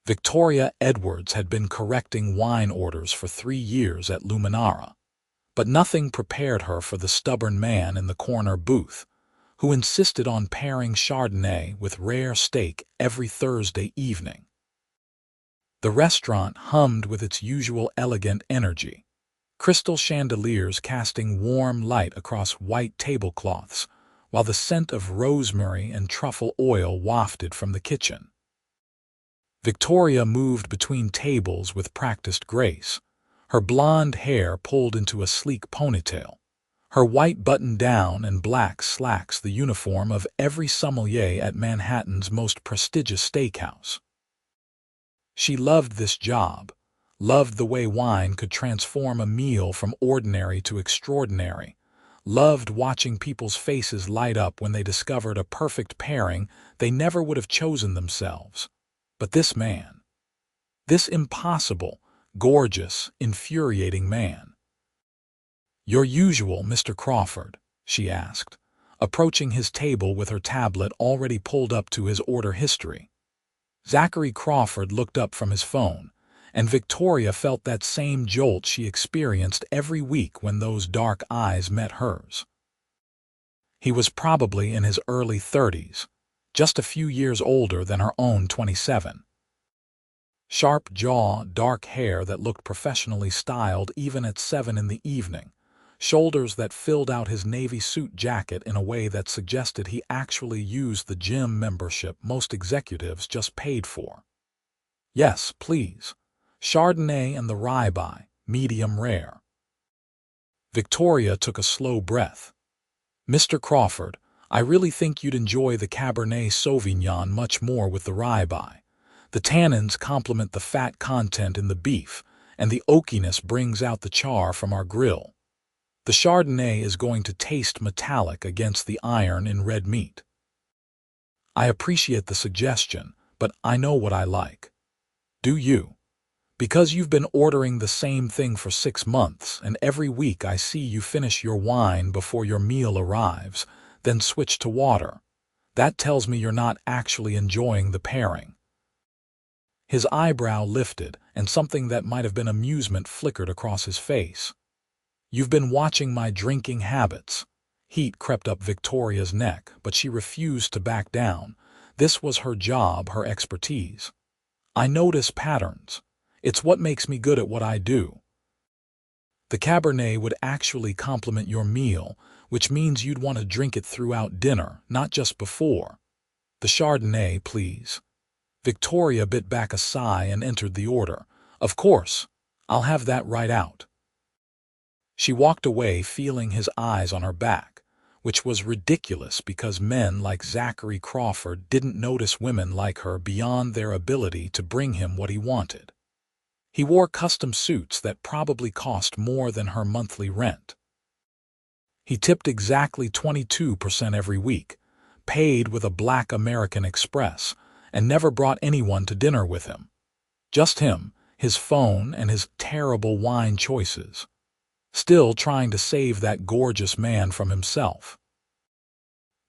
Victoria Edwards had been correcting wine orders for 3 years at Luminara, but nothing prepared her for the stubborn man in the corner booth, who insisted on pairing Chardonnay with rare steak every Thursday evening. The restaurant hummed with its usual elegant energy, crystal chandeliers casting warm light across white tablecloths, while the scent of rosemary and truffle oil wafted from the kitchen. Victoria moved between tables with practiced grace, her blonde hair pulled into a sleek ponytail, her white button-down and black slacks the uniform of every sommelier at Manhattan's most prestigious steakhouse. She loved this job, loved the way wine could transform a meal from ordinary to extraordinary, loved watching people's faces light up when they discovered a perfect pairing they never would have chosen themselves. But this man, this impossible, gorgeous, infuriating man. "Your usual, Mr. Crawford?" she asked, approaching his table with her tablet already pulled up to his order history. Zachary Crawford looked up from his phone, and Victoria felt that same jolt she experienced every week when those dark eyes met hers. He was probably in his early 30s, just a few years older than her own 27. Sharp jaw, dark hair that looked professionally styled even at 7 in the evening, shoulders that filled out his navy suit jacket in a way that suggested he actually used the gym membership most executives just paid for. "Yes, please. Chardonnay and the rye, medium rare." Victoria took a slow breath. "Mr. Crawford, I really think you'd enjoy the Cabernet Sauvignon much more with the rye. The tannins complement the fat content in the beef, and the oakiness brings out the char from our grill. The Chardonnay is going to taste metallic against the iron in red meat." "I appreciate the suggestion, but I know what I like." "Do you? Because you've been ordering the same thing for 6 months, and every week I see you finish your wine before your meal arrives, then switch to water. That tells me you're not actually enjoying the pairing." His eyebrow lifted, and something that might have been amusement flickered across his face. "You've been watching my drinking habits." Heat crept up Victoria's neck, but she refused to back down. This was her job, her expertise. "I notice patterns. It's what makes me good at what I do." "The Cabernet would actually complement your meal, which means you'd want to drink it throughout dinner, not just before." "The Chardonnay, please." Victoria bit back a sigh and entered the order. "Of course, I'll have that right out." She walked away feeling his eyes on her back, which was ridiculous because men like Zachary Crawford didn't notice women like her beyond their ability to bring him what he wanted. He wore custom suits that probably cost more than her monthly rent. He tipped exactly 22% every week, paid with a black American Express, and never brought anyone to dinner with him. Just him, his phone, and his terrible wine choices. Still trying to save that gorgeous man from himself.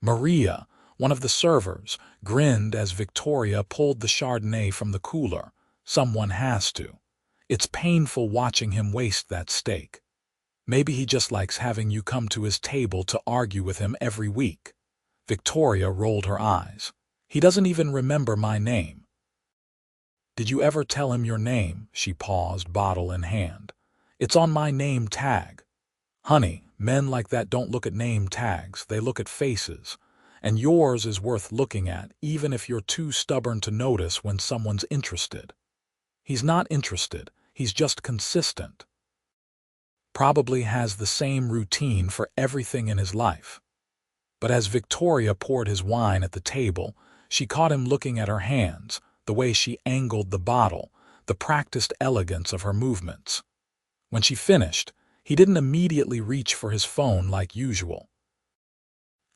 Maria, one of the servers, grinned as Victoria pulled the Chardonnay from the cooler. "Someone has to. It's painful watching him waste that steak. Maybe he just likes having you come to his table to argue with him every week." Victoria rolled her eyes. "He doesn't even remember my name." "Did you ever tell him your name?" She paused, bottle in hand. "It's on my name tag." "Honey, men like that don't look at name tags, they look at faces. And yours is worth looking at, even if you're too stubborn to notice when someone's interested." "He's not interested, he's just consistent. Probably has the same routine for everything in his life." But as Victoria poured his wine at the table, she caught him looking at her hands, the way she angled the bottle, the practiced elegance of her movements. When she finished, he didn't immediately reach for his phone like usual.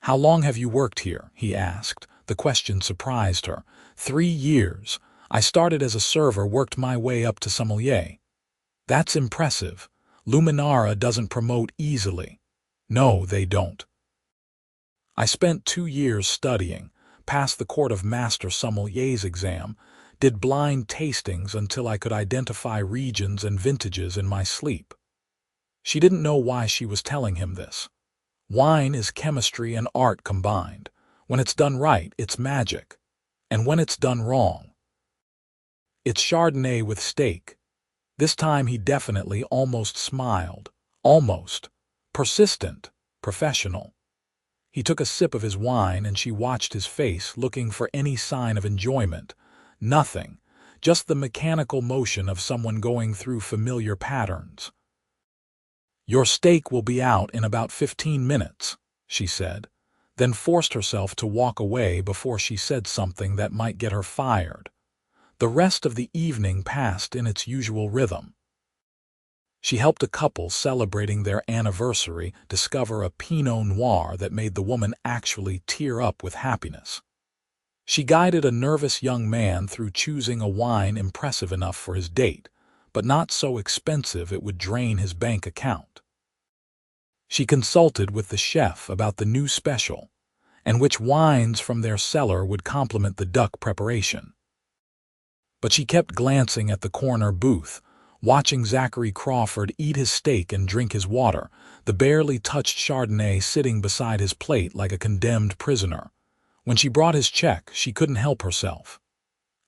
"How long have you worked here?" he asked. The question surprised her. 3 years. I started as a server, worked my way up to sommelier." "That's impressive. Luminara doesn't promote easily." "No, they don't." "I spent 2 years studying, passed the Court of Master Sommeliers exam, did blind tastings until I could identify regions and vintages in my sleep. She didn't know why she was telling him this. Wine is chemistry and art combined. When it's done right, it's magic. And when it's done wrong, it's Chardonnay with steak. This time he definitely almost smiled. Almost. Persistent. Professional. He took a sip of his wine and she watched his face, looking for any sign of enjoyment. Nothing. Just the mechanical motion of someone going through familiar patterns. "Your steak will be out in about 15 minutes, she said, then forced herself to walk away before she said something that might get her fired. The rest of the evening passed in its usual rhythm. She helped a couple celebrating their anniversary discover a Pinot Noir that made the woman actually tear up with happiness. She guided a nervous young man through choosing a wine impressive enough for his date, but not so expensive it would drain his bank account. She consulted with the chef about the new special, and which wines from their cellar would complement the duck preparation. But she kept glancing at the corner booth, watching Zachary Crawford eat his steak and drink his water, the barely touched Chardonnay sitting beside his plate like a condemned prisoner. When she brought his check, she couldn't help herself.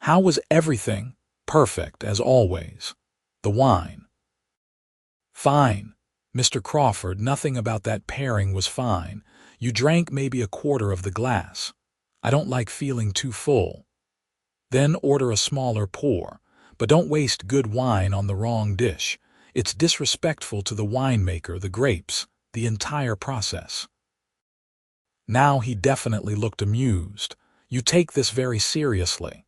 How was everything? Perfect, as always. The wine. Fine. Mr. Crawford, nothing about that pairing was fine. You drank maybe a quarter of the glass. I don't like feeling too full. Then order a smaller pour. But don't waste good wine on the wrong dish. It's disrespectful to the winemaker, the grapes, the entire process. Now he definitely looked amused. You take this very seriously.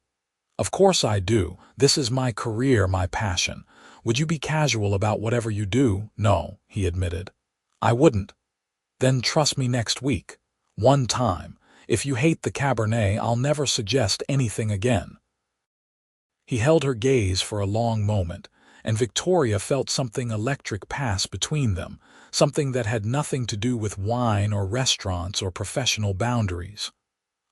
Of course I do. This is my career, my passion. Would you be casual about whatever you do? No, he admitted. I wouldn't. Then trust me next week. One time. If you hate the Cabernet, I'll never suggest anything again. He held her gaze for a long moment, and Victoria felt something electric pass between them, something that had nothing to do with wine or restaurants or professional boundaries.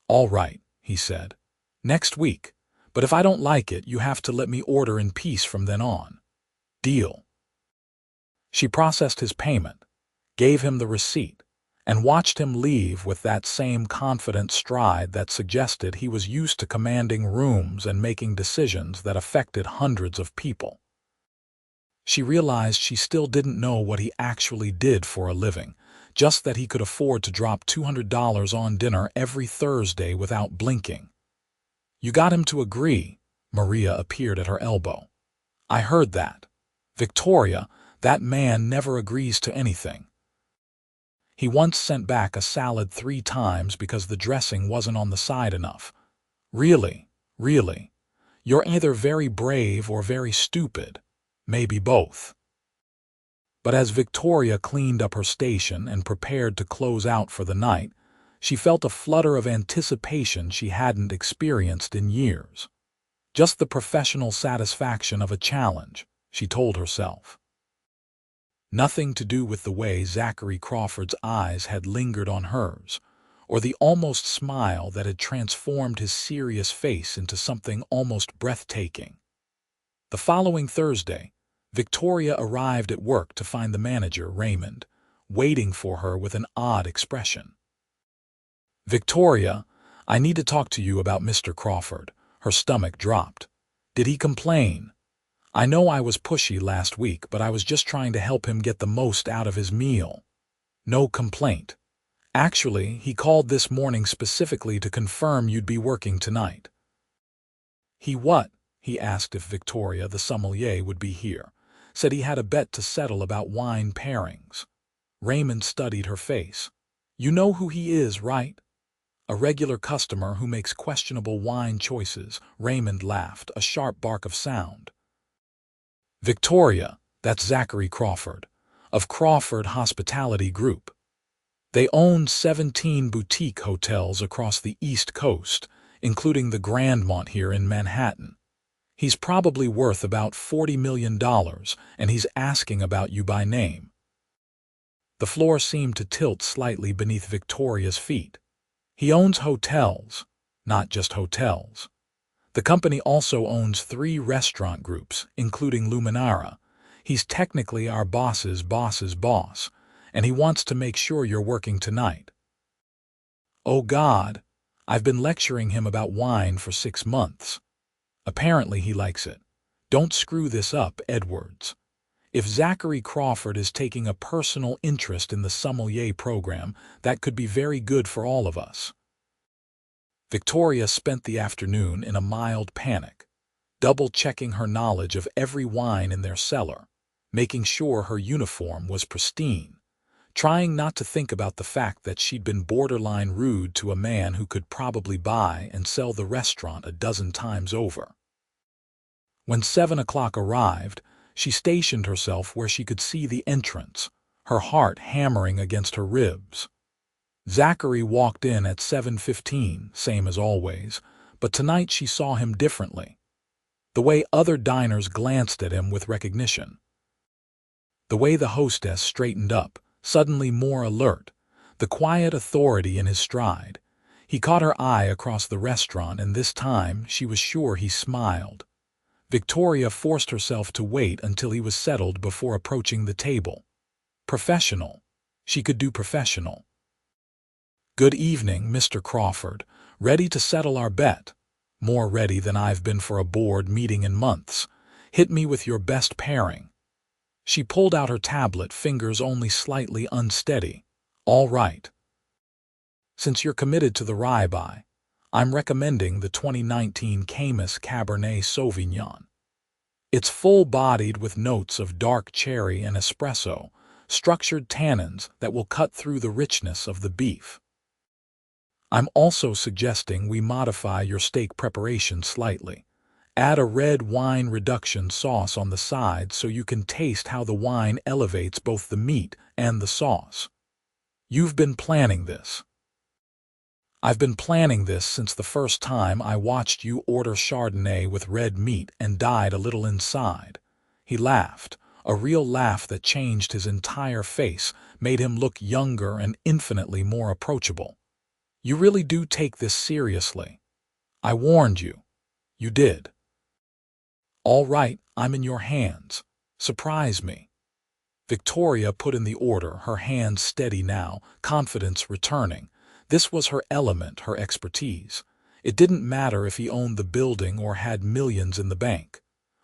All right, he said. Next week. But if I don't like it, you have to let me order in peace from then on. Deal. She processed his payment, gave him the receipt, and watched him leave with that same confident stride that suggested he was used to commanding rooms and making decisions that affected hundreds of people. She realized she still didn't know what he actually did for a living, just that he could afford to drop $200 on dinner every Thursday without blinking. You got him to agree. Maria appeared at her elbow. I heard that. Victoria, that man never agrees to anything. He once sent back a salad 3 times because the dressing wasn't on the side enough. Really, really. You're either very brave or very stupid. Maybe both. But as Victoria cleaned up her station and prepared to close out for the night, she felt a flutter of anticipation she hadn't experienced in years. Just the professional satisfaction of a challenge, she told herself. Nothing to do with the way Zachary Crawford's eyes had lingered on hers, or the almost smile that had transformed his serious face into something almost breathtaking. The following Thursday, Victoria arrived at work to find the manager, Raymond, waiting for her with an odd expression. Victoria, I need to talk to you about Mr. Crawford. Her stomach dropped. Did he complain? I know I was pushy last week, but I was just trying to help him get the most out of his meal. No complaint. Actually, he called this morning specifically to confirm you'd be working tonight. He what? He asked if Victoria, the sommelier, would be here. Said he had a bet to settle about wine pairings. Raymond studied her face. You know who he is, right? A regular customer who makes questionable wine choices. Raymond laughed, a sharp bark of sound. Victoria, that's Zachary Crawford, of Crawford Hospitality Group. They own 17 boutique hotels across the East Coast, including the Grandmont here in Manhattan. He's probably worth about $40 million, and he's asking about you by name. The floor seemed to tilt slightly beneath Victoria's feet. He owns hotels, not just hotels. The company also owns 3 restaurant groups, including Luminara. He's technically our boss's boss's boss, and he wants to make sure you're working tonight. Oh God, I've been lecturing him about wine for 6 months. Apparently he likes it. Don't screw this up, Edwards. If Zachary Crawford is taking a personal interest in the sommelier program, that could be very good for all of us. Victoria spent the afternoon in a mild panic, double-checking her knowledge of every wine in their cellar, making sure her uniform was pristine, trying not to think about the fact that she'd been borderline rude to a man who could probably buy and sell the restaurant a dozen times over. When 7 o'clock arrived, she stationed herself where she could see the entrance, her heart hammering against her ribs. Zachary walked in at 7:15, same as always, but tonight she saw him differently. The way other diners glanced at him with recognition. The way the hostess straightened up, suddenly more alert, the quiet authority in his stride. He caught her eye across the restaurant, and this time she was sure he smiled. Victoria forced herself to wait until he was settled before approaching the table. Professional. She could do professional. Good evening, Mr. Crawford. Ready to settle our bet? More ready than I've been for a board meeting in months. Hit me with your best pairing. She pulled out her tablet, fingers only slightly unsteady. All right. Since you're committed to the rye-by, I'm recommending the 2019 Camus Cabernet Sauvignon. It's full-bodied with notes of dark cherry and espresso, structured tannins that will cut through the richness of the beef. I'm also suggesting we modify your steak preparation slightly. Add a red wine reduction sauce on the side so you can taste how the wine elevates both the meat and the sauce. You've been planning this. I've been planning this since the first time I watched you order Chardonnay with red meat and died a little inside. He laughed, a real laugh that changed his entire face, made him look younger and infinitely more approachable. You really do take this seriously. I warned you. You did. All right, I'm in your hands. Surprise me. Victoria put in the order, her hands steady now, confidence returning. This was her element, her expertise. It didn't matter if he owned the building or had millions in the bank.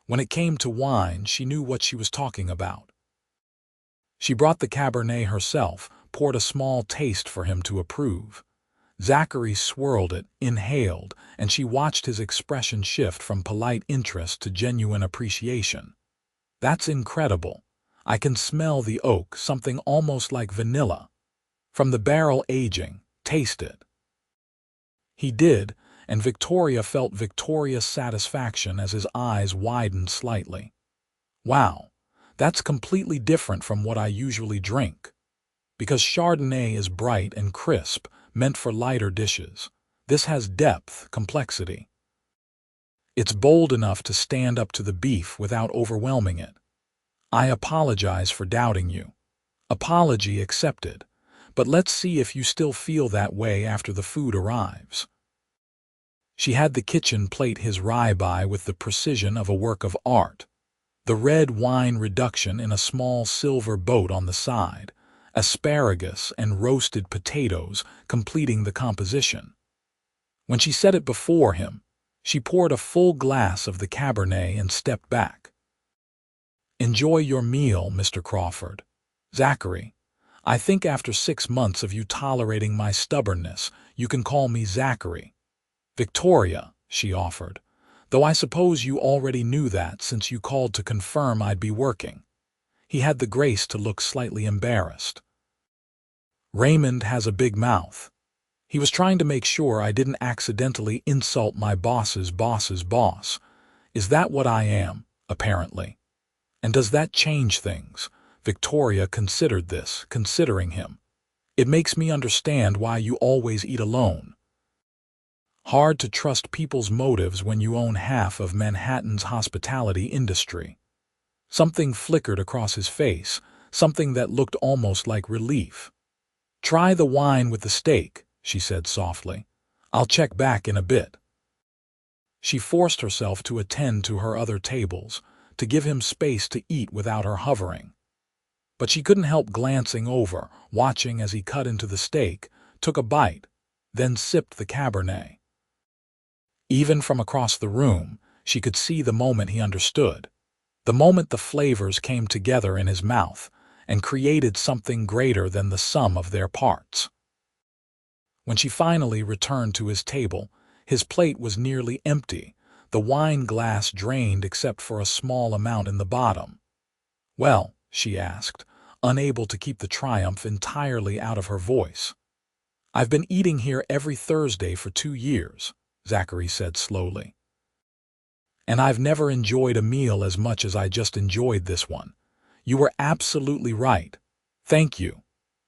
When it came to wine, she knew what she was talking about. She brought the Cabernet herself, poured a small taste for him to approve. Zachary swirled it, inhaled, and she watched his expression shift from polite interest to genuine appreciation. That's incredible. I can smell the oak, something almost like vanilla. From the barrel aging, taste it. He did, and Victoria felt Victoria's satisfaction as his eyes widened slightly. Wow, that's completely different from what I usually drink. Because Chardonnay is bright and crisp, meant for lighter dishes. This has depth, complexity. It's bold enough to stand up to the beef without overwhelming it. I apologize for doubting you. Apology accepted. But let's see if you still feel that way after the food arrives. She had the kitchen plate his rye-by with the precision of a work of art. The red wine reduction in a small silver boat on the side, asparagus and roasted potatoes completing the composition. When she set it before him, she poured a full glass of the Cabernet and stepped back. Enjoy your meal, Mr. Crawford. Zachary, I think after 6 months of you tolerating my stubbornness, you can call me Zachary. Victoria, she offered, though I suppose you already knew that since you called to confirm I'd be working. He had the grace to look slightly embarrassed. Raymond has a big mouth. He was trying to make sure I didn't accidentally insult my boss's boss's boss. Is that what I am, apparently? And does that change things? Victoria considered this, considering him. It makes me understand why you always eat alone. Hard to trust people's motives when you own half of Manhattan's hospitality industry. Something flickered across his face, something that looked almost like relief. Try the wine with the steak, she said softly. I'll check back in a bit. She forced herself to attend to her other tables, to give him space to eat without her hovering. But she couldn't help glancing over, watching as he cut into the steak, took a bite, then sipped the Cabernet. Even from across the room, she could see the moment he understood, the moment the flavors came together in his mouth and created something greater than the sum of their parts. When she finally returned to his table, his plate was nearly empty, the wine glass drained except for a small amount in the bottom. "Well," she asked, unable to keep the triumph entirely out of her voice. "I've been eating here every Thursday for 2 years," Zachary said slowly. "And I've never enjoyed a meal as much as I just enjoyed this one. You were absolutely right. Thank you.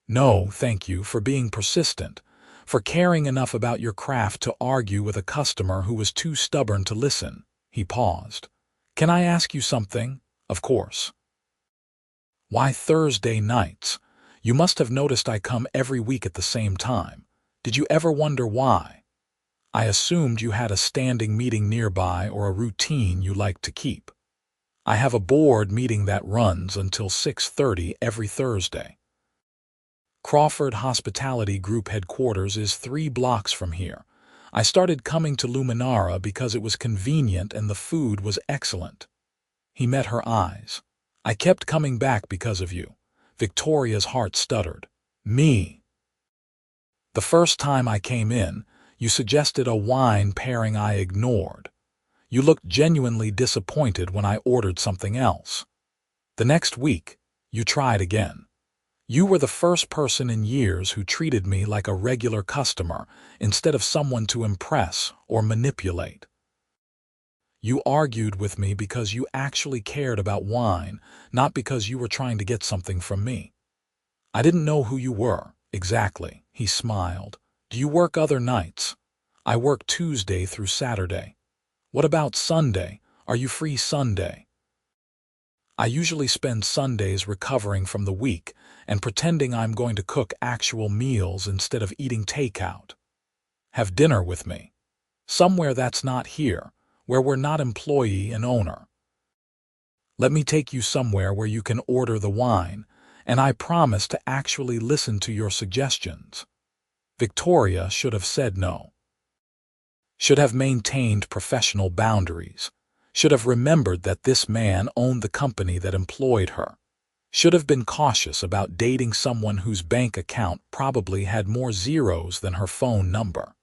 No, thank you for being persistent, for caring enough about your craft to argue with a customer who was too stubborn to listen." He paused. "Can I ask you something?" "Of course." "Why Thursday nights? You must have noticed I come every week at the same time. Did you ever wonder why? I assumed you had a standing meeting nearby or a routine you like to keep. I have a board meeting that runs until 6:30 every Thursday. Crawford Hospitality Group headquarters is 3 blocks from here. I started coming to Luminara because it was convenient and the food was excellent." He met her eyes. "I kept coming back because of you." Victoria's heart stuttered. "Me?" "The first time I came in, you suggested a wine pairing I ignored. You looked genuinely disappointed when I ordered something else. The next week, you tried again. You were the first person in years who treated me like a regular customer instead of someone to impress or manipulate. You argued with me because you actually cared about wine, not because you were trying to get something from me. I didn't know who you were, exactly." He smiled. "Do you work other nights?" "I work Tuesday through Saturday." "What about Sunday? Are you free Sunday?" "I usually spend Sundays recovering from the week and pretending I'm going to cook actual meals instead of eating takeout. Have dinner with me. Somewhere that's not here, where we're not employee and owner. Let me take you somewhere where you can order the wine, and I promise to actually listen to your suggestions." Victoria should have said no. Should have maintained professional boundaries. Should have remembered that this man owned the company that employed her. Should have been cautious about dating someone whose bank account probably had more zeros than her phone number.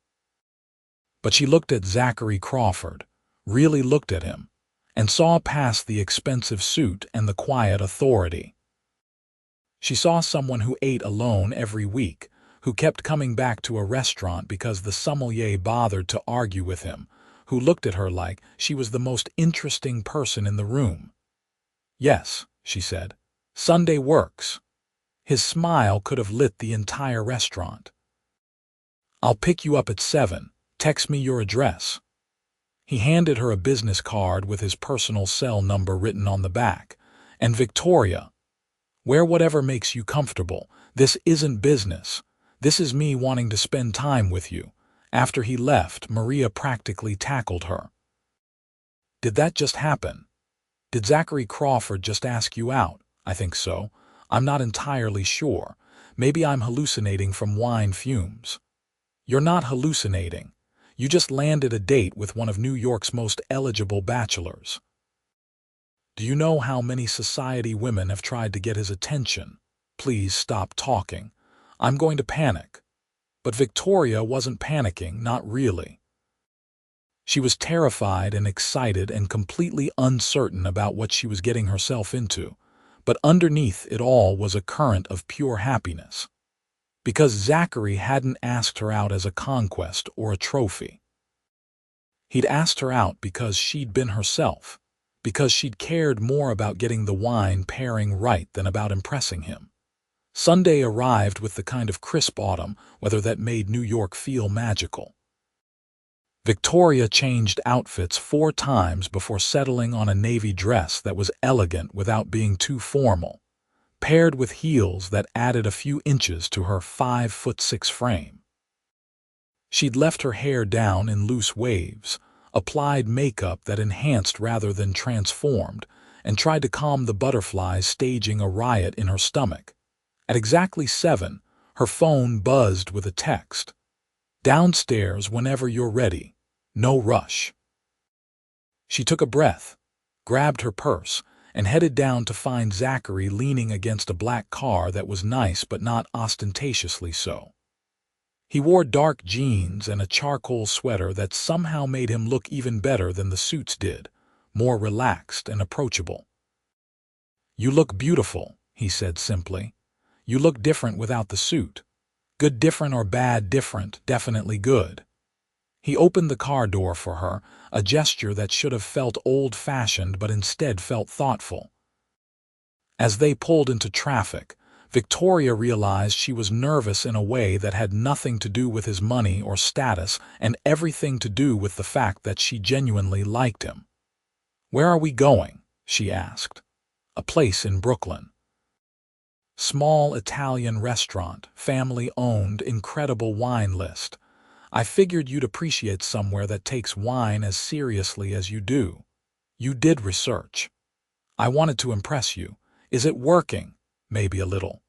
But she looked at Zachary Crawford, really looked at him, and saw past the expensive suit and the quiet authority. She saw someone who ate alone every week, who kept coming back to a restaurant because the sommelier bothered to argue with him, who looked at her like she was the most interesting person in the room. "Yes," she said, "Sunday works." His smile could have lit the entire restaurant. "I'll pick you up at 7. Text me your address." He handed her a business card with his personal cell number written on the back. "And Victoria, wear whatever makes you comfortable. This isn't business. This is me wanting to spend time with you." After he left, Maria practically tackled her. "Did that just happen? Did Zachary Crawford just ask you out?" "I think so. I'm not entirely sure. Maybe I'm hallucinating from wine fumes." "You're not hallucinating. You just landed a date with one of New York's most eligible bachelors. Do you know how many society women have tried to get his attention?" "Please stop talking. I'm going to panic." But Victoria wasn't panicking, not really. She was terrified and excited and completely uncertain about what she was getting herself into, but underneath it all was a current of pure happiness. Because Zachary hadn't asked her out as a conquest or a trophy. He'd asked her out because she'd been herself, because she'd cared more about getting the wine pairing right than about impressing him. Sunday arrived with the kind of crisp autumn weather that made New York feel magical. Victoria changed outfits 4 times before settling on a navy dress that was elegant without being too formal, paired with heels that added a few inches to her 5'6" frame. She'd left her hair down in loose waves, applied makeup that enhanced rather than transformed, and tried to calm the butterflies staging a riot in her stomach. At exactly 7, her phone buzzed with a text. "Downstairs whenever you're ready. No rush." She took a breath, grabbed her purse, and headed down to find Zachary leaning against a black car that was nice but not ostentatiously so. He wore dark jeans and a charcoal sweater that somehow made him look even better than the suits did, more relaxed and approachable. "You look beautiful," he said simply. "You look different without the suit. Good different or bad different, definitely good." He opened the car door for her, a gesture that should have felt old-fashioned but instead felt thoughtful. As they pulled into traffic, Victoria realized she was nervous in a way that had nothing to do with his money or status and everything to do with the fact that she genuinely liked him. "Where are we going?" she asked. "A place in Brooklyn. Small Italian restaurant, family-owned, incredible wine list. I figured you'd appreciate somewhere that takes wine as seriously as you do. You did research. I wanted to impress you. Is it working? Maybe a little."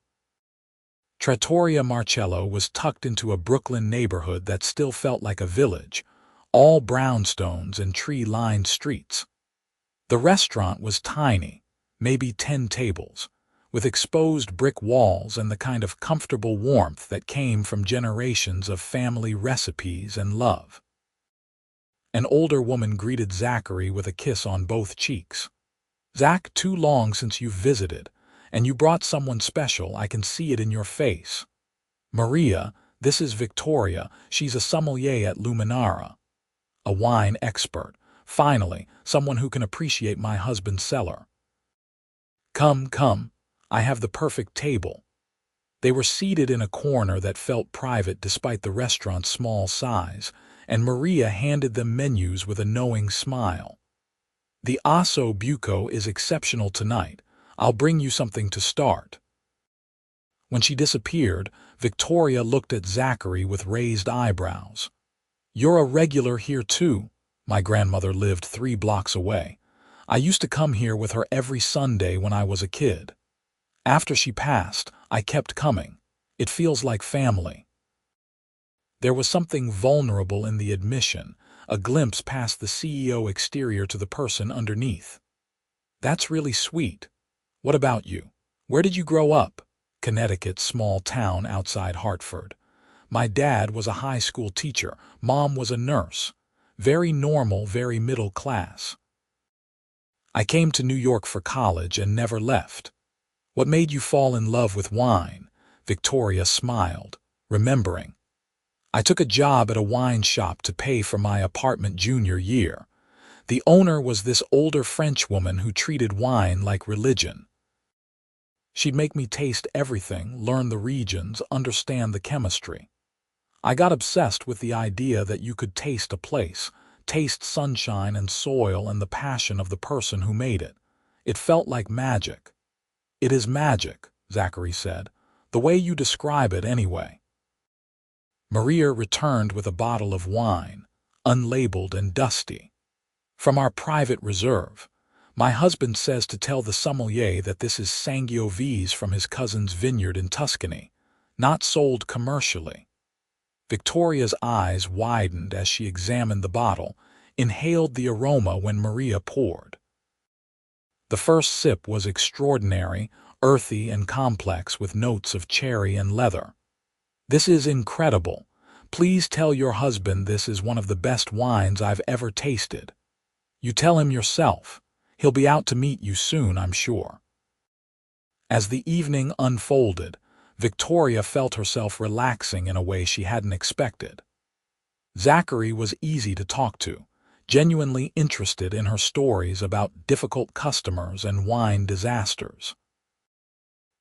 Trattoria Marcello was tucked into a Brooklyn neighborhood that still felt like a village, all brownstones and tree-lined streets. The restaurant was tiny, maybe 10 tables, with exposed brick walls and the kind of comfortable warmth that came from generations of family recipes and love. An older woman greeted Zachary with a kiss on both cheeks. "Zach, too long since you've visited, and you brought someone special, I can see it in your face. Maria, this is Victoria, she's a sommelier at Luminara. A wine expert. Finally, someone who can appreciate my husband's cellar. Come, come. I have the perfect table." They were seated in a corner that felt private despite the restaurant's small size, and Maria handed them menus with a knowing smile. "The osso buco is exceptional tonight. I'll bring you something to start." When she disappeared, Victoria looked at Zachary with raised eyebrows. "You're a regular here too. My grandmother lived 3 blocks away. I used to come here with her every Sunday when I was a kid. After she passed, I kept coming. It feels like family." There was something vulnerable in the admission, a glimpse past the CEO exterior to the person underneath. "That's really sweet. What about you? Where did you grow up?" "Connecticut, small town outside Hartford. My dad was a high school teacher, mom was a nurse. Very normal, very middle class. I came to New York for college and never left." "What made you fall in love with wine?" Victoria smiled, remembering. "I took a job at a wine shop to pay for my apartment junior year. The owner was this older French woman who treated wine like religion. She'd make me taste everything, learn the regions, understand the chemistry. I got obsessed with the idea that you could taste a place, taste sunshine and soil and the passion of the person who made it. It felt like magic." "It is magic," Zachary said. "The way you describe it, anyway." Maria returned with a bottle of wine, unlabeled and dusty. "From our private reserve. My husband says to tell the sommelier that this is Sangiovese from his cousin's vineyard in Tuscany, not sold commercially." Victoria's eyes widened as she examined the bottle, inhaled the aroma when Maria poured. The first sip was extraordinary, earthy and complex with notes of cherry and leather. "This is incredible. Please tell your husband this is one of the best wines I've ever tasted. You tell him yourself. He'll be out to meet you soon, I'm sure." As the evening unfolded, Victoria felt herself relaxing in a way she hadn't expected. Zachary was easy to talk to, genuinely interested in her stories about difficult customers and wine disasters.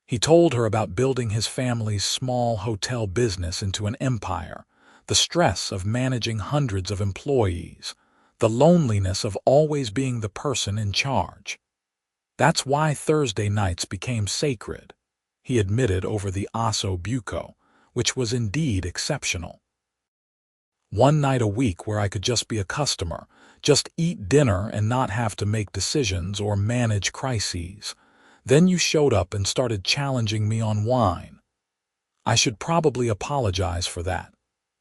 He told her about building his family's small hotel business into an empire, the stress of managing hundreds of employees, the loneliness of always being the person in charge. "That's why Thursday nights became sacred," he admitted over the osso buco, which was indeed exceptional. "One night a week where I could just be a customer, Just eat dinner and not have to make decisions or manage crises. Then you showed up and started challenging me on wine. I should probably apologize for that.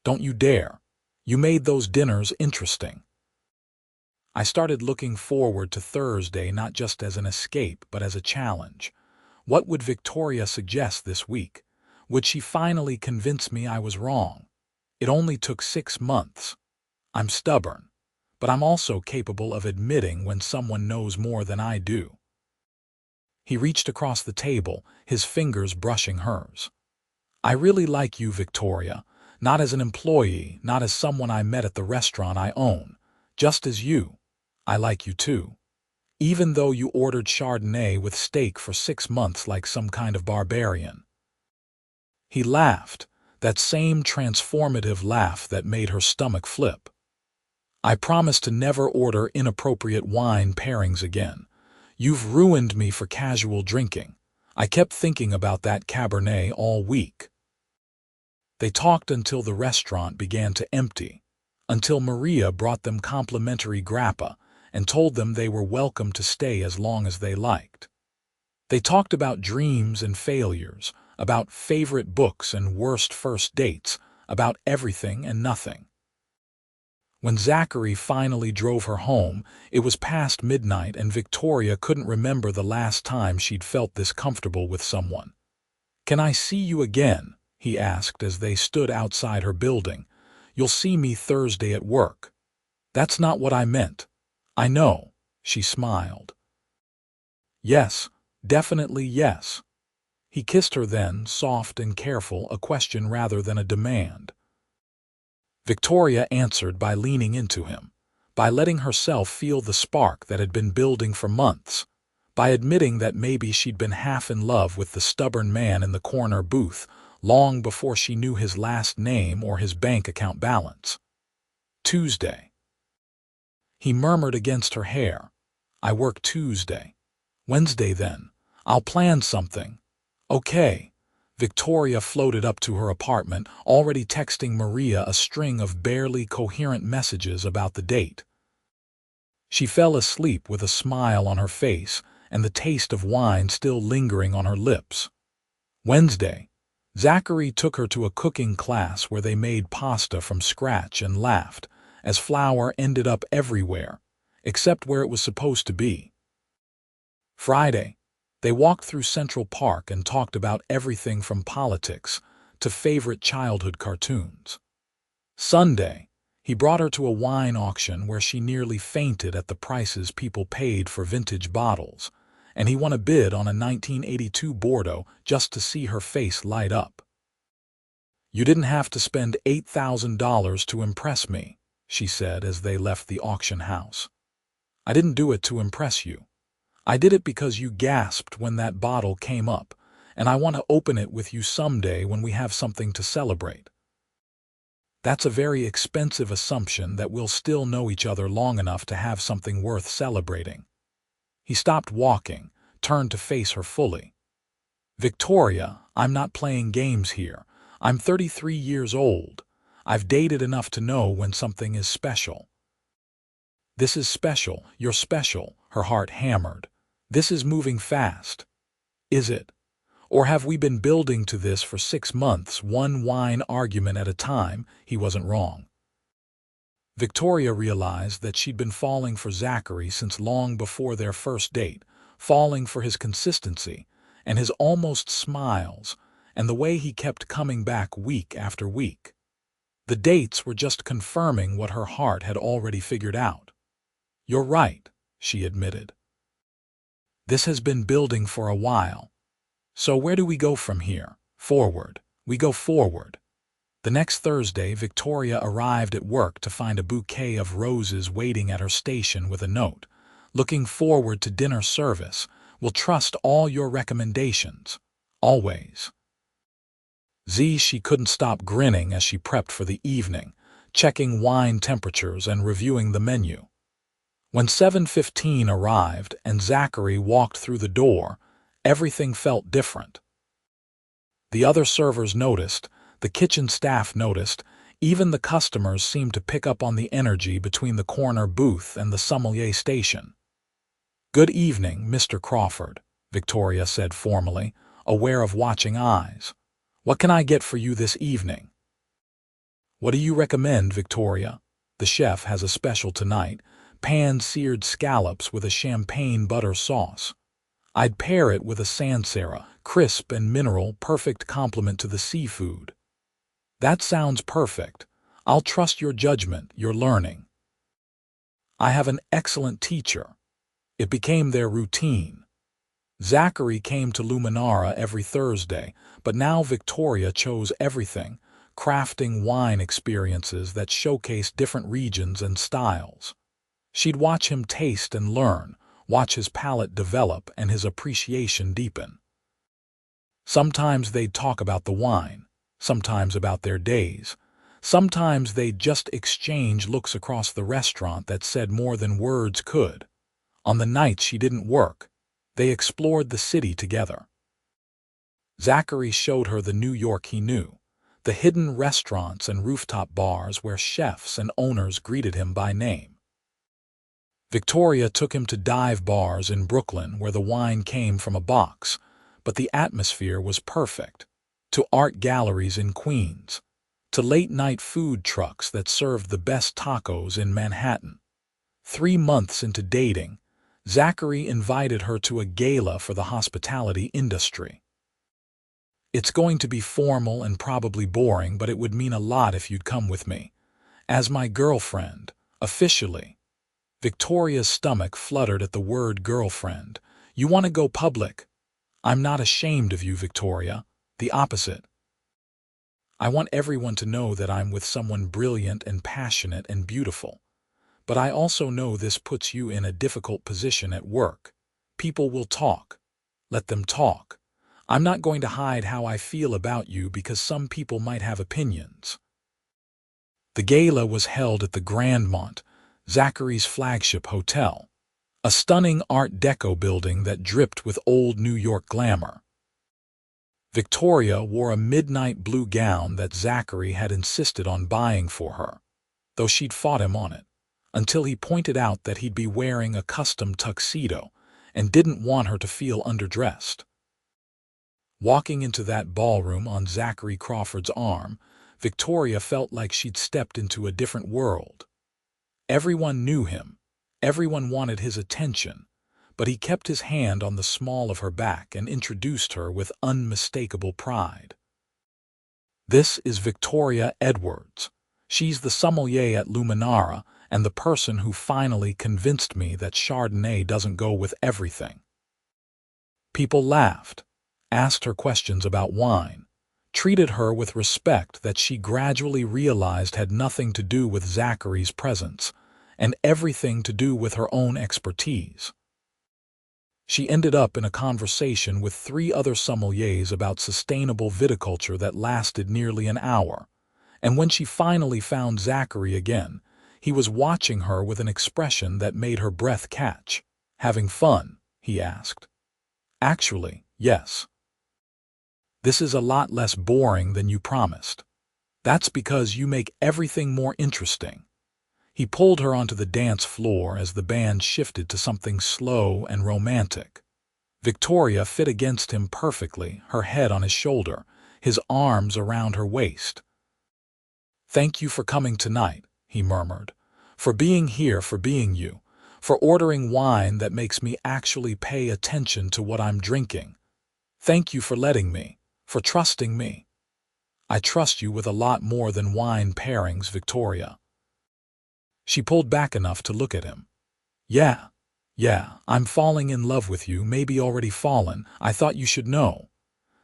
Don't you dare. You made those dinners interesting. I started looking forward to Thursday not just as an escape but as a challenge. What would Victoria suggest this week? Would she finally convince me I was wrong? It only took 6 months. I'm stubborn, but I'm also capable of admitting when someone knows more than I do. He reached across the table, his fingers brushing hers. I really like you, Victoria, not as an employee, not as someone I met at the restaurant I own, just as you. I like you too. Even though you ordered Chardonnay with steak for 6 months like some kind of barbarian. He laughed, that same transformative laugh that made her stomach flip. I promise to never order inappropriate wine pairings again. You've ruined me for casual drinking. I kept thinking about that Cabernet all week. They talked until the restaurant began to empty, until Maria brought them complimentary grappa and told them they were welcome to stay as long as they liked. They talked about dreams and failures, about favorite books and worst first dates, about everything and nothing. When Zachary finally drove her home, it was past midnight and Victoria couldn't remember the last time she'd felt this comfortable with someone. "Can I see you again?" he asked as they stood outside her building. "You'll see me Thursday at work." "That's not what I meant." "I know," she smiled. "Yes, definitely yes." He kissed her then, soft and careful, a question rather than a demand. Victoria answered by leaning into him, by letting herself feel the spark that had been building for months, by admitting that maybe she'd been half in love with the stubborn man in the corner booth long before she knew his last name or his bank account balance. Tuesday. He murmured against her hair. "I work Tuesday." "Wednesday then. I'll plan something." "Okay." Victoria floated up to her apartment, already texting Maria a string of barely coherent messages about the date. She fell asleep with a smile on her face and the taste of wine still lingering on her lips. Wednesday. Zachary took her to a cooking class where they made pasta from scratch and laughed, as flour ended up everywhere, except where it was supposed to be. Friday. They walked through Central Park and talked about everything from politics to favorite childhood cartoons. Sunday, he brought her to a wine auction where she nearly fainted at the prices people paid for vintage bottles, and he won a bid on a 1982 Bordeaux just to see her face light up. "You didn't have to spend $8,000 to impress me," she said as they left the auction house. "I didn't do it to impress you. I did it because you gasped when that bottle came up, and I want to open it with you someday when we have something to celebrate." That's a very expensive assumption that we'll still know each other long enough to have something worth celebrating. He stopped walking, turned to face her fully. "Victoria, I'm not playing games here. I'm 33 years old. I've dated enough to know when something is special." "This is special. You're special," her heart hammered. "This is moving fast." "Is it? Or have we been building to this for 6 months, one wine argument at a time?" He wasn't wrong. Victoria realized that she'd been falling for Zachary since long before their first date, falling for his consistency, and his almost smiles, and the way he kept coming back week after week. The dates were just confirming what her heart had already figured out. "You're right," she admitted. "This has been building for a while. So where do we go from here?" "Forward. We go forward." The next Thursday, Victoria arrived at work to find a bouquet of roses waiting at her station with a note. "Looking forward to dinner service. Will trust all your recommendations. Always." She couldn't stop grinning as she prepped for the evening, checking wine temperatures and reviewing the menu. When 7:15 arrived and Zachary walked through the door, everything felt different. The other servers noticed, the kitchen staff noticed, Even the customers seemed to pick up on the energy between the corner booth and the sommelier station. "Good evening, Mr. Crawford," Victoria said formally, aware of watching eyes. "What can I get for you this evening?" "What do you recommend, Victoria? The chef has a special tonight, pan-seared scallops with a champagne butter sauce. I'd pair it with a sansera, crisp and mineral, perfect complement to the seafood." "That sounds perfect. I'll trust your judgment, your learning." "I have an excellent teacher." It became their routine. Zachary came to Luminara every Thursday, but now Victoria chose everything, crafting wine experiences that showcase different regions and styles. She'd watch him taste and learn, watch his palate develop and his appreciation deepen. Sometimes they'd talk about the wine, sometimes about their days. Sometimes they'd just exchange looks across the restaurant that said more than words could. On the nights she didn't work, they explored the city together. Zachary showed her the New York he knew, the hidden restaurants and rooftop bars where chefs and owners greeted him by name. Victoria took him to dive bars in Brooklyn where the wine came from a box, but the atmosphere was perfect, to art galleries in Queens, to late-night food trucks that served the best tacos in Manhattan. 3 months into dating, Zachary invited her to a gala for the hospitality industry. "It's going to be formal and probably boring, but it would mean a lot if you'd come with me. As my girlfriend, officially." Victoria's stomach fluttered at the word girlfriend. "You want to go public?" "I'm not ashamed of you, Victoria. The opposite. I want everyone to know that I'm with someone brilliant and passionate and beautiful. But I also know this puts you in a difficult position at work. People will talk. Let them talk. I'm not going to hide how I feel about you because some people might have opinions." The gala was held at the Grandmont, Zachary's flagship hotel, a stunning Art Deco building that dripped with old New York glamour. Victoria wore a midnight blue gown that Zachary had insisted on buying for her, though she'd fought him on it, until he pointed out that he'd be wearing a custom tuxedo and didn't want her to feel underdressed. Walking into that ballroom on Zachary Crawford's arm, Victoria felt like she'd stepped into a different world. Everyone knew him, everyone wanted his attention, but he kept his hand on the small of her back and introduced her with unmistakable pride. "This is Victoria Edwards. She's the sommelier at Luminara and the person who finally convinced me that Chardonnay doesn't go with everything." People laughed, asked her questions about wine, treated her with respect that she gradually realized had nothing to do with Zachary's presence and everything to do with her own expertise. She ended up in a conversation with 3 other sommeliers about sustainable viticulture that lasted nearly an hour, and when she finally found Zachary again, he was watching her with an expression that made her breath catch. "Having fun?" he asked. "Actually, yes. This is a lot less boring than you promised. That's because you make everything more interesting." He pulled her onto the dance floor as the band shifted to something slow and romantic. Victoria fit against him perfectly, her head on his shoulder, his arms around her waist. "Thank you for coming tonight," he murmured, "for being here, for being you, for ordering wine that makes me actually pay attention to what I'm drinking. Thank you for letting me, for trusting me. I trust you with a lot more than wine pairings, Victoria." She pulled back enough to look at him. Yeah, I'm falling in love with you, maybe already fallen. I thought you should know."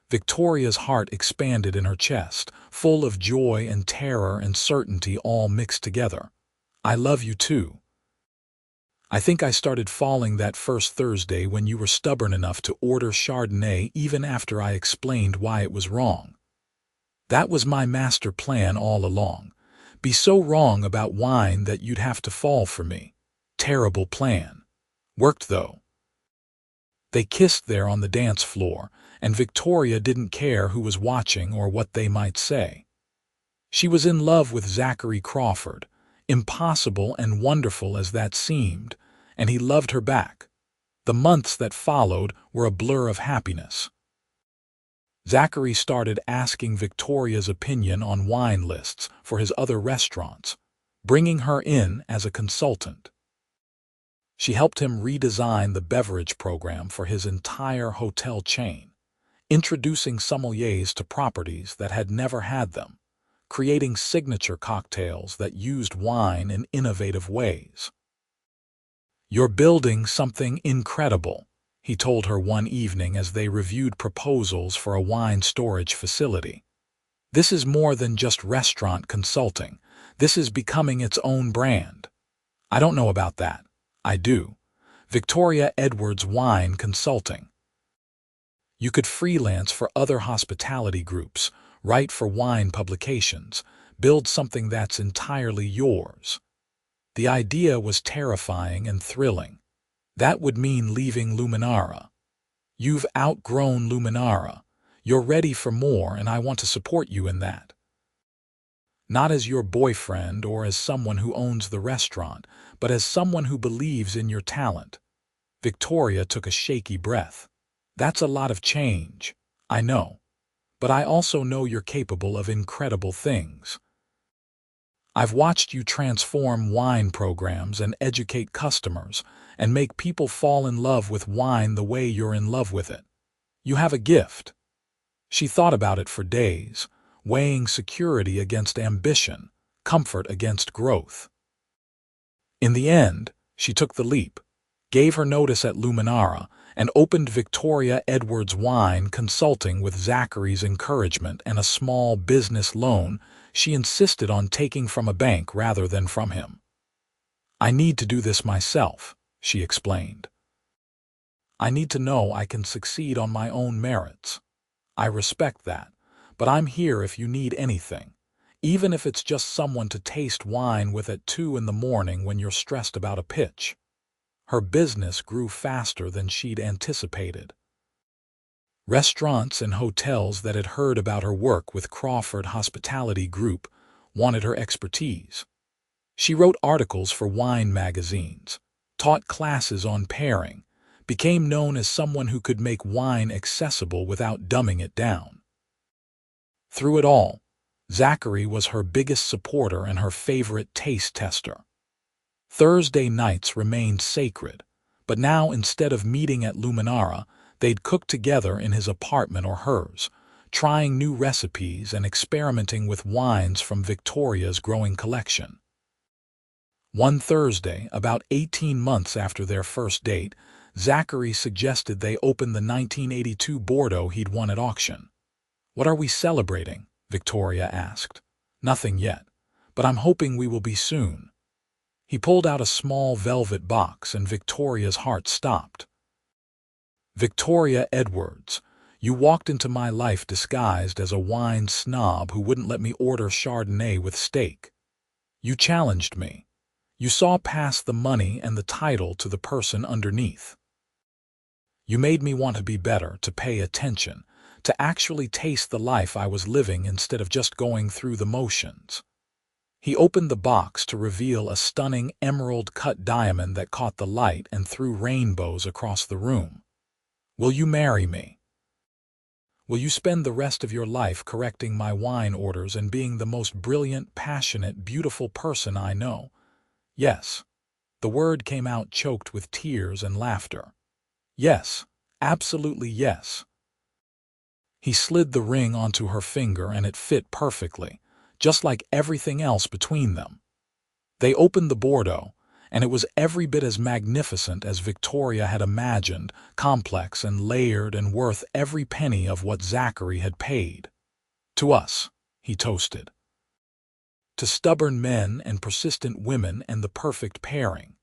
Victoria's heart expanded in her chest, full of joy and terror and certainty all mixed together. "I love you too. I think I started falling that first Thursday when you were stubborn enough to order Chardonnay even after I explained why it was wrong. That was my master plan all along. Be so wrong about wine that you'd have to fall for me. Terrible plan. Worked though." They kissed there on the dance floor, and Victoria didn't care who was watching or what they might say. She was in love with Zachary Crawford, impossible and wonderful as that seemed, and he loved her back. The months that followed were a blur of happiness. Zachary started asking Victoria's opinion on wine lists for his other restaurants, bringing her in as a consultant. She helped him redesign the beverage program for his entire hotel chain, introducing sommeliers to properties that had never had them, creating signature cocktails that used wine in innovative ways. "You're building something incredible," he told her one evening as they reviewed proposals for a wine storage facility. "This is more than just restaurant consulting. This is becoming its own brand." "I don't know about that." "I do. Victoria Edwards Wine Consulting. You could freelance for other hospitality groups, write for wine publications, build something that's entirely yours." The idea was terrifying and thrilling. That would mean leaving Luminara. "You've outgrown Luminara. You're ready for more, and I want to support you in that. Not as your boyfriend or as someone who owns the restaurant, but as someone who believes in your talent." Victoria took a shaky breath. "That's a lot of change. I know. But I also know you're capable of incredible things. I've watched you transform wine programs and educate customers and make people fall in love with wine the way you're in love with it. You have a gift." She thought about it for days, weighing security against ambition, comfort against growth. In the end, she took the leap, gave her notice at Luminara, and opened Victoria Edwards Wine Consulting with Zachary's encouragement and a small business loan she insisted on taking from a bank rather than from him. "I need to do this myself," she explained. "I need to know I can succeed on my own merits. I respect that, but I'm here if you need anything, even if it's just someone to taste wine with at 2 in the morning when you're stressed about a pitch." Her business grew faster than she'd anticipated. Restaurants and hotels that had heard about her work with Crawford Hospitality Group wanted her expertise. She wrote articles for wine magazines, taught classes on pairing, became known as someone who could make wine accessible without dumbing it down. Through it all, Zachary was her biggest supporter and her favorite taste tester. Thursday nights remained sacred, but now instead of meeting at Luminara, they'd cook together in his apartment or hers, trying new recipes and experimenting with wines from Victoria's growing collection. One Thursday, about 18 months after their first date, Zachary suggested they open the 1982 Bordeaux he'd won at auction. "What are we celebrating?" Victoria asked. "Nothing yet, but I'm hoping we will be soon." He pulled out a small velvet box and Victoria's heart stopped. "Victoria Edwards, you walked into my life disguised as a wine snob who wouldn't let me order Chardonnay with steak. You challenged me. You saw past the money and the title to the person underneath. You made me want to be better, to pay attention, to actually taste the life I was living instead of just going through the motions." He opened the box to reveal a stunning emerald-cut diamond that caught the light and threw rainbows across the room. "Will you marry me? Will you spend the rest of your life correcting my wine orders and being the most brilliant, passionate, beautiful person I know?" "Yes." The word came out choked with tears and laughter. "Yes, absolutely yes." He slid the ring onto her finger and it fit perfectly, just like everything else between them. They opened the Bordeaux, and it was every bit as magnificent as Victoria had imagined, complex and layered and worth every penny of what Zachary had paid. "To us," he toasted. "To stubborn men and persistent women and the perfect pairing.